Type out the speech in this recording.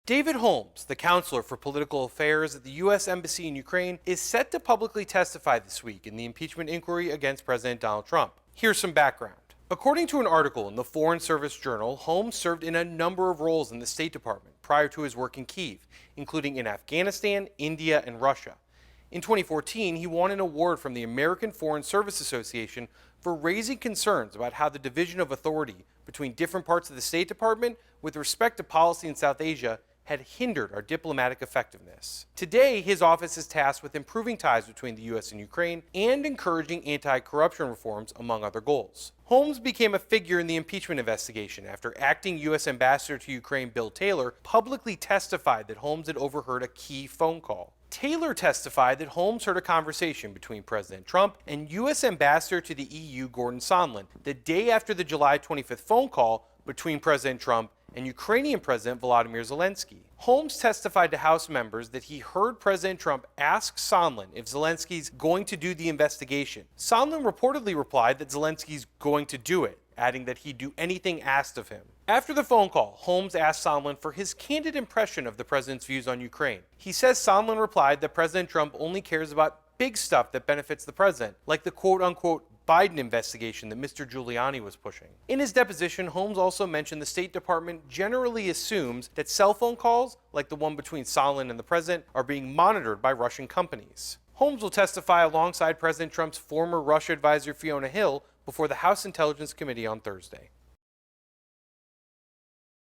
David Holmes, the counselor for political affairs at the U.S. Embassy in Ukraine, is set to publicly testify this week in the impeachment inquiry against President Donald Trump. Here's some background. According to an article in the Foreign Service Journal, Holmes served in a number of roles in the State Department prior to his work in Kyiv, including in Afghanistan, India, and Russia. In 2014, he won an award from the American Foreign Service Association for raising concerns about how the division of authority between different parts of the State Department with respect to policy in South Asia had hindered our diplomatic effectiveness. Today, his office is tasked with improving ties between the U.S. and Ukraine and encouraging anti-corruption reforms, among other goals. Holmes became a figure in the impeachment investigation after acting U.S. Ambassador to Ukraine Bill Taylor publicly testified that Holmes had overheard a key phone call. Taylor testified that Holmes heard a conversation between President Trump and U.S. Ambassador to the EU Gordon Sondland the day after the July 25th phone call between President Trump and Ukrainian President Volodymyr Zelensky. Holmes testified to House members that he heard President Trump ask Sondland if Zelensky's going to do the investigation. Sondland reportedly replied that Zelensky's going to do it, adding that he'd do anything asked of him. After the phone call, Holmes asked Sondland for his candid impression of the president's views on Ukraine. He says Sondland replied that President Trump only cares about big stuff that benefits the president, like the quote-unquote Biden investigation that Mr. Giuliani was pushing. In his deposition, Holmes also mentioned the State Department generally assumes that cell phone calls, like the one between Sondland and the president, are being monitored by Russian companies. Holmes will testify alongside President Trump's former Russia advisor Fiona Hill before the House Intelligence Committee on Thursday.